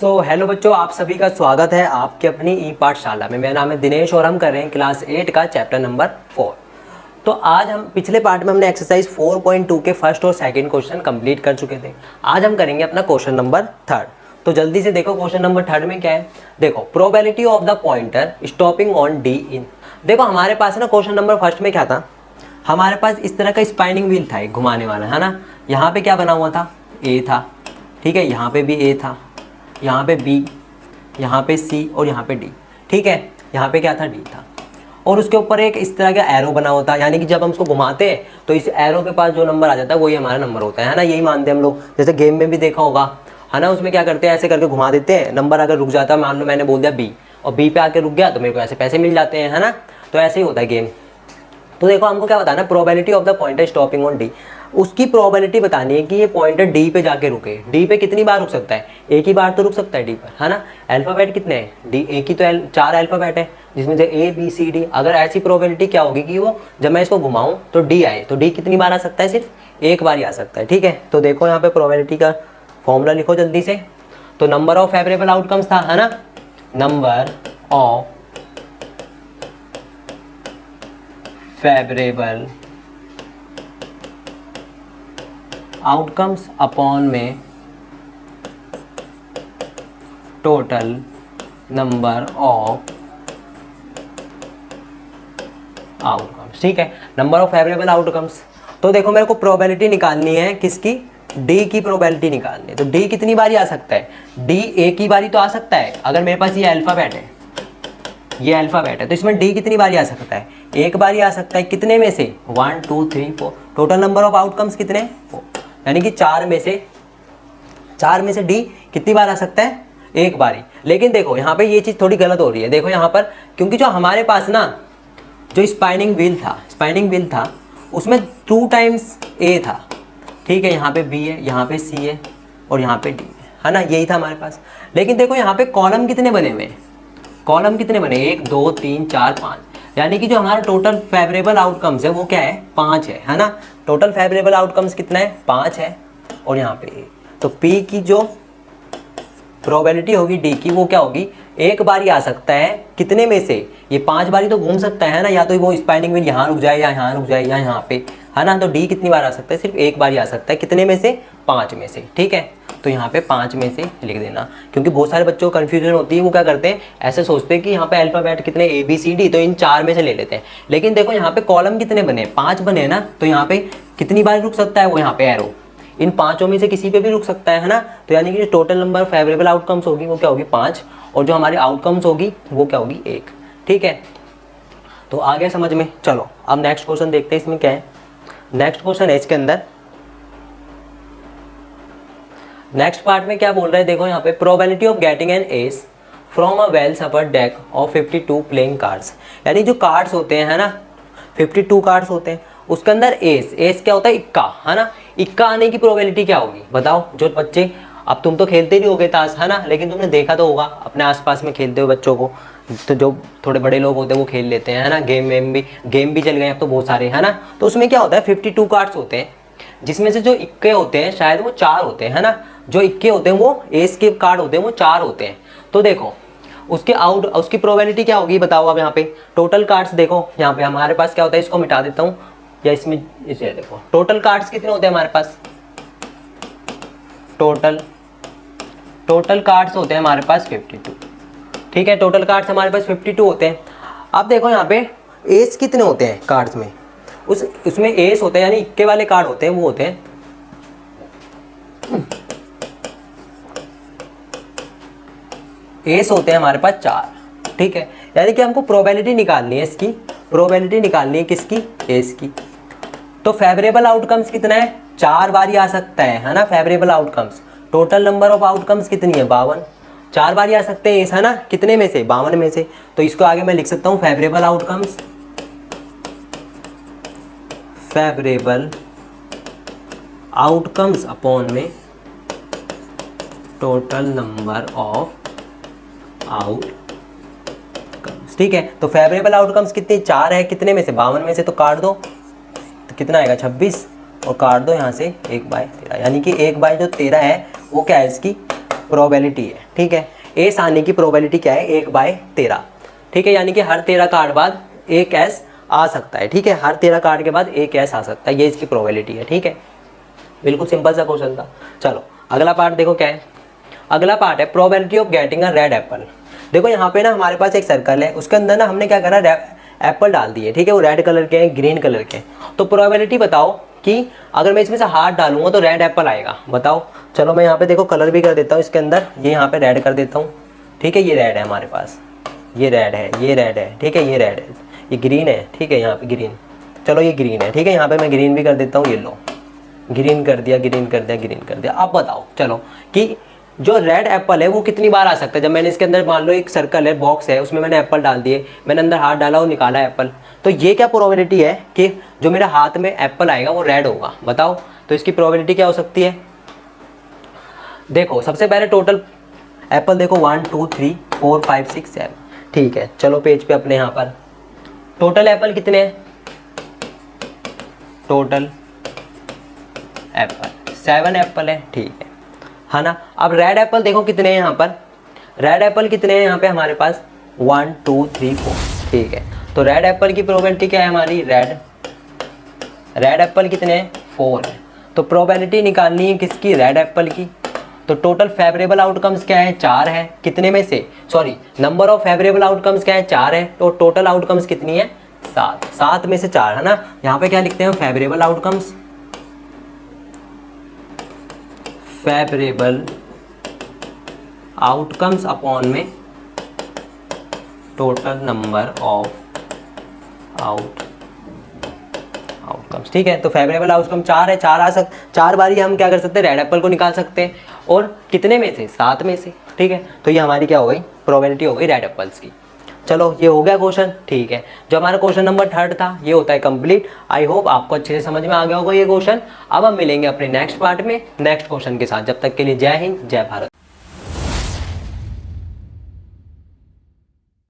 Hello बच्चों, आप सभी का स्वागत है आपके अपनी ई पाठशाला में। मेरा नाम है दिनेश और हम कर रहे हैं क्लास 8 का चैप्टर नंबर 4। तो आज हम पिछले पार्ट में हमने एक्सरसाइज 4.2 के फर्स्ट और सेकंड क्वेश्चन कंप्लीट कर चुके थे। आज हम करेंगे अपना क्वेश्चन नंबर 3। तो जल्दी से देखो क्वेश्चन नंबर 3 में क्या है। देखो, probability of the pointer stopping on D in. देखो हमारे पास ना क्वेश्चन नंबर फर्स्ट में क्या था, हमारे पास इस तरह का स्पाइनिंग व्हील था, एक घुमाने वाला, है ना। यहाँ पे क्या बना हुआ था, ए था, ठीक है, यहाँ पे भी ए था, यहाँ पे बी, यहाँ पे सी और यहाँ पे डी, ठीक है। यहाँ पे क्या था, डी था, और उसके ऊपर एक इस तरह का एरो बना होता है, यानी कि जब हम उसको घुमाते हैं तो इस एरो के पास जो नंबर आ जाता है वही हमारा नंबर होता है ना। यही मानते हैं हम लोग, जैसे गेम में भी देखा होगा, है ना। उसमें क्या करते हैं, ऐसे करके घुमा देते हैं, नंबर अगर रुक जाता है, मान लो मैंने बोल दिया बी और बी पे आके रुक गया तो मेरे को ऐसे पैसे मिल जाते हैं, है ना। तो ऐसे ही होता है गेम। तो देखो हमको क्या बताना है, probability of the pointer stopping on D. उसकी प्रोबेबिलिटी बतानी है कि ये पॉइंटर डी पे जाके रुके। डी पे कितनी बार रुक सकता है, एक ही बार तो रुक सकता है डी पर, है ना। अल्फाबेट कितने हैं, डी, एक ही तो 4 अल्फाबेट है, जिसमें से ए बी सी डी। अगर ऐसी प्रोबेबिलिटी क्या होगी कि वो जब मैं इसको घुमाऊं तो डी आए, तो डी कितनी बार आ सकता है, सिर्फ एक बार ही आ सकता है, ठीक है। तो देखो यहाँ पे प्रोबेबिलिटी का फॉर्मूला लिखो जल्दी से। तो नंबर ऑफ फेवरेबल आउटकम्स था, है ना, number of favourable outcomes upon में टोटल नंबर ऑफ आउटकम्स, ठीक है, नंबर ऑफ फेवरेबल आउटकम्स। तो देखो मेरे को प्रोबेबिलिटी निकालनी है, किसकी, डी की प्रोबेबिलिटी निकालनी है। तो डी कितनी बारी आ सकता है, डी एक ही बारी तो आ सकता है। अगर मेरे पास ये अल्फाबेट है, ये अल्फाबेट है, तो इसमें डी कितनी बारी आ सकता है, एक बारी आ सकता है। कितने में से, 1 2 3 4, टोटल नंबर ऑफ आउटकम्स कितने, 4, यानी कि 4 में से डी कितनी बार आ सकता है, एक बारी। लेकिन देखो यहाँ पे ये चीज़ थोड़ी गलत हो रही है। देखो यहाँ पर, क्योंकि जो हमारे पास ना जो स्पाइनिंग व्हील था उसमें 2 टाइम्स ए था, ठीक है। यहाँ पे बी है, यहाँ पे सी है और यहाँ पे डी है ना, यही था हमारे पास। लेकिन देखो यहाँ पे कॉलम कितने बने हुए हैं, कॉलम कितने बने, 1 2 3 4 5, यानी कि जो हमारा टोटल फेवरेबल आउटकम्स है वो क्या है, 5 है ना। टोटल फेवरेबल आउटकम्स कितना है, 5 है, और यहाँ पे तो P की जो प्रोबेबिलिटी होगी डी की, वो क्या होगी, एक बारी आ सकता है। कितने में से, ये 5 बारी तो घूम सकता है ना, या तो वो स्पाइनिंग व्हील यहाँ रुक जाए या यहाँ रुक जाए या यहाँ पे, है ना। तो डी कितनी बार आ सकता है, सिर्फ एक बार ही आ सकता है। कितने में से, 5 में से, ठीक है। तो यहाँ पे 5 में से लिख देना, क्योंकि बहुत सारे बच्चों को कन्फ्यूजन होती है। वो क्या करते हैं, ऐसे सोचते हैं कि यहाँ पे अल्फाबेट कितने, ए बी सी डी, तो इन 4 में से ले लेते हैं। लेकिन देखो यहाँ पे कॉलम कितने बने, 5 बने ना, तो यहाँ पे कितनी बार रुक सकता है वो, यहाँ पे एरो, इन 5 में से किसी पे भी रुक सकता है ना। तो यानी कि टोटल नंबर फेवरेबल आउटकम्स होगी वो क्या होगी, 5, और जो हमारी आउटकम्स होगी वो क्या होगी, 1, ठीक है। तो आ गया समझ में। चलो अब नेक्स्ट क्वेश्चन देखते हैं, इसमें क्या है। नेक्स्ट क्वेश्चन है इसके अंदर, नेक्स्ट पार्ट में क्या बोल रहे हैं, देखो यहाँ पे, probability of getting an S from a well suffered deck of 52 playing cards. यानी जो कार्ड्स होते हैं, है ना, 52 कार्ड्स होते हैं, उसके अंदर एस क्या होता है, इक्का, है ना। इक्का आने की प्रोबेबिलिटी क्या होगी बताओ। जो बच्चे, अब तुम तो खेलते नहीं होगे ताश, है ना, लेकिन तुमने देखा तो होगा अपने आसपास में खेलते हुए बच्चों को, तो जो थोड़े बड़े लोग होते हैं वो खेल लेते हैं, है ना। गेम भी चल गए अब तो बहुत सारे, है ना। तो उसमें क्या होता है, 52 कार्ड्स होते हैं, जिसमें से जो इक्के होते हैं शायद वो 4 होते हैं, है ना। जो इक्के होते हैं वो एस के कार्ड होते हैं, वो 4 होते हैं। तो देखो उसकी प्रोबेबिलिटी क्या होगी बताओ। अब यहाँ पे टोटल कार्ड्स देखो, यहाँ पे हमारे पास क्या होता है, इसको मिटा देता हूँ, या इसमें इसे देखो, टोटल कार्ड्स कितने होते हैं हमारे पास, टोटल कार्ड्स होते हैं हमारे पास 52, ठीक है। टोटल कार्ड्स हमारे पास 52 होते हैं। अब देखो यहाँ पे एस कितने होते हैं कार्ड्स में, उसमें एस होते हैं, यानी इक्के वाले कार्ड होते हैं, वो होते हैं एस होते हैं हमारे पास 4, ठीक है। यानी कि हमको प्रोबेबिलिटी निकालनी है, इसकी प्रोबेबिलिटी निकालनी है, किसकी, एस की। तो फेवरेबल आउटकम्स कितना है, 4 बार ही आ सकता है ना, favourable outcomes. Total number of outcomes कितनी है, 52, 4 बार ही आ सकते हैं, है ना। कितने में से, 52 में से। तो इसको आगे मैं लिख सकता हूँ, फेवरेबल आउटकम्स अपॉन में टोटल नंबर ऑफ आउटकम्स, ठीक है। तो फेवरेबल आउटकम्स कितने, 4 है, कितने में से, 52 में से। तो काट दो, तो कितना आएगा, 26, और काट दो यहाँ से 1/13, यानी कि 1/13 है वो क्या है, इसकी प्रोबेबिलिटी है, ठीक है। एस आने की प्रोबेबिलिटी क्या है, 1/13, ठीक है। यानी कि हर 13 कार्ड बाद एक एस आ सकता है, ठीक है। हर 13 कार्ड के बाद एक एस आ सकता है, ये इसकी प्रोबेबिलिटी है, ठीक है। बिल्कुल सिंपल सा क्वेश्चन था। चलो अगला पार्ट देखो क्या है। अगला पार्ट है probability of getting a red Apple. देखो यहाँ पे ना हमारे पास एक सर्कल है, उसके अंदर ना हमने क्या करा, एप्पल डाल दिए, ठीक है। वो रेड कलर के हैं, ग्रीन कलर के। तो प्रोबेबिलिटी बताओ कि अगर मैं इसमें से हाथ डालूंगा तो रेड एप्पल आएगा, बताओ। चलो मैं यहाँ पे देखो कलर भी कर देता हूँ इसके अंदर, ये यहाँ पे रेड कर देता हूँ, ठीक है। ये रेड है हमारे पास, ये रेड है, ये रेड है, ठीक है। ये रेड है, ये ग्रीन है, ठीक है। यहाँ पे ग्रीन, चलो ये ग्रीन है, ठीक है। यहाँ पे मैं ग्रीन भी कर देता हूँ, ये लो ग्रीन कर दिया, ग्रीन कर दिया, ग्रीन कर दिया। अब बताओ चलो कि जो रेड एप्पल है वो कितनी बार आ सकता है। जब मैंने इसके अंदर मान लो एक सर्कल है, बॉक्स है, उसमें मैंने एप्पल डाल दिए, मैंने अंदर हाथ डाला और निकाला एप्पल, तो ये क्या प्रोबेबिलिटी है कि जो मेरे हाथ में एप्पल आएगा वो रेड होगा, बताओ। तो इसकी प्रोबेबिलिटी क्या हो सकती है। देखो सबसे पहले टोटल एप्पल देखो 1 2 3 4 5 6 7, ठीक है। चलो पेज पे अपने यहाँ पर टोटल एप्पल कितने हैं, टोटल एप्पल 7 एप्पल है, ठीक है ना। अब रेड एप्पल देखो कितने हैं यहाँ पर, रेड एप्पल कितने हैं यहाँ पे हमारे पास 1 2 3 4, ठीक है। तो रेड एप्पल की प्रोबेबिलिटी क्या है हमारी, रेड एप्पल कितने हैं 4 है। तो प्रोबेबिलिटी निकालनी है किसकी, रेड एप्पल की। तो टोटल फेवरेबल आउटकम्स क्या है, 4 है। कितने में से, sorry number of favourable outcomes क्या है, 4 है। तो टोटल आउटकम्स कितनी है, 7, 7 में से 4 है ना। यहाँ पे क्या लिखते हैं, favourable outcomes, favourable outcomes upon में टोटल नंबर ऑफ आउटकम्स, ठीक है। तो फेवरेबल आउटकम 4 है, 4 बारी हम क्या कर सकते हैं, रेड एप्पल को निकाल सकते हैं। और कितने में से, 7 में से, ठीक है। तो ये हमारी क्या हो गई, प्रोबेबिलिटी हो गई रेड एप्पल्स की। चलो ये हो गया क्वेश्चन, ठीक है। जो हमारा क्वेश्चन नंबर 3 था ये होता है कंप्लीट। आई होप आपको अच्छे से समझ में आ गया होगा ये क्वेश्चन। अब हम मिलेंगे अपने नेक्स्ट पार्ट में नेक्स्ट क्वेश्चन के साथ। जब तक के लिए जय हिंद, जय भारत।